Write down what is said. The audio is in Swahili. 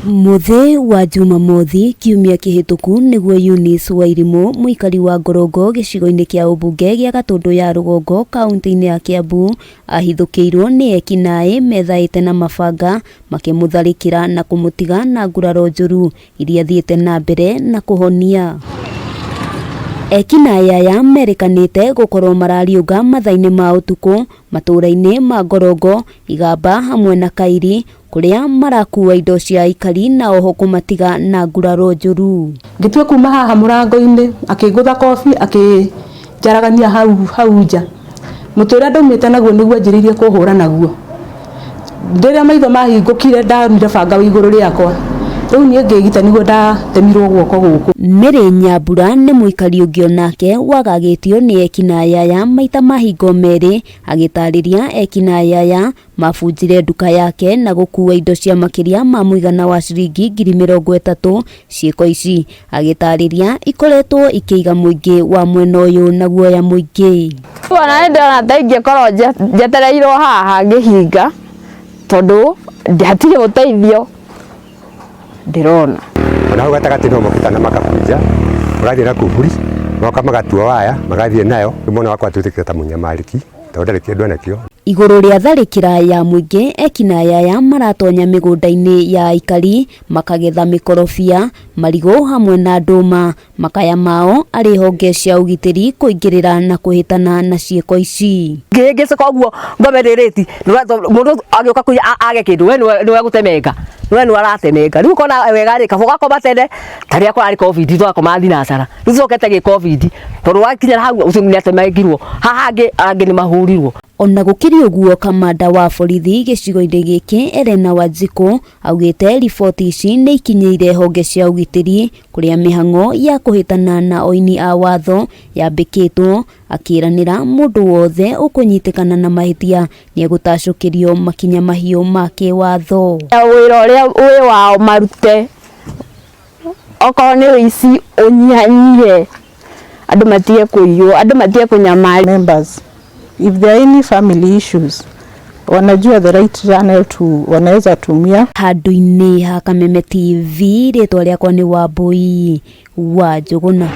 Muthi wa Jumamothi kiumia kihituku niguo Eunice Wairimu muikari wa Ngorongo gicigo-ini kia ubunge gia Gatundu ya Rugongo kaunti-ini ya Kiambu ahithukirwo ni ekinae methaite na mabanga makimutharikira na kumutiga na nguraro njuru iria thiete na mbere na kuhonia. Ekinae aya merekanite gukorwo marariunga mathaini ma utuku matura-ini ma Ngorongo, Igamba hamwe na Kairi kuria marakuwa indo cia ikari na oho kumatiga na nguraro njuru. Ngitue kuma haha murango-ini akigutha kofi akijaragania hau nja mutura ndaumite naguo niguo njiririe kuhura naguo. Ndiria maitho mahingukire ndarire banga iguru riakwa riu nie ngigita niguo ndatemirwo guoko guku. Mary Nyambura ni muikari ungi onake wagagitio ni ekinae aya maita mahingo meri agitariria ekinae aya mabunjire nduka yake na gukua indo cia makiria ma muigana wa ciringi 30,000 ciiko ici agitariria ikoretwo ikiiga muingi wa mwena uyu na guoya muingi. Wana ndona taingi korwo njetereirwo haha ngihinga tondu ndihatire guteithio ndirona ona hau gatagati no mokitana makabunja magathie na kuburi moka magatua waya magathie nayo mwana wakwa tutikira ta munyamariki tondu kindu nakio. Iguru ria tharikira ya muingi ekinae aya maratonya migunda-ini ya ikari makagetha mikorofia marigo hamwe na nduma makaya mao ari honge cia ugitiri kuingirira na kuhitana na cieko ici. Ngigece koguo ngomerereti mundu agioka kuya age kindu we niwe gutemenga we niwe aratemenga riu kona wega ri kaboga ko batende taria ko ari covid twakoma thinacara riu cokete gi covid tondu wakinya hau ucumuni atemengirwo haha angi ni mahurirwo. Ona gukiri uguo kamanda wa borithi gicigo-ini giki Elena Wanjiku augite riboti ici ni ikinyeire honge cia ugitiri kuria mihango ya kuhitana na oini a watho yambikitwo akiranira mundu wothe ukunyitikana na mahitia ni egutacukirio makinya mahiu ma kiwatho. Wira uria wi wao marute okorwo ni wici unyihanyihie andu matie kuiywo andu matie kunyamari. Members, if there are any family issues, wanajua the right channel to wanaweza tumia. Handu-ini ha Kameme TV ritwa riakwa ni Wambui wa Njuguna.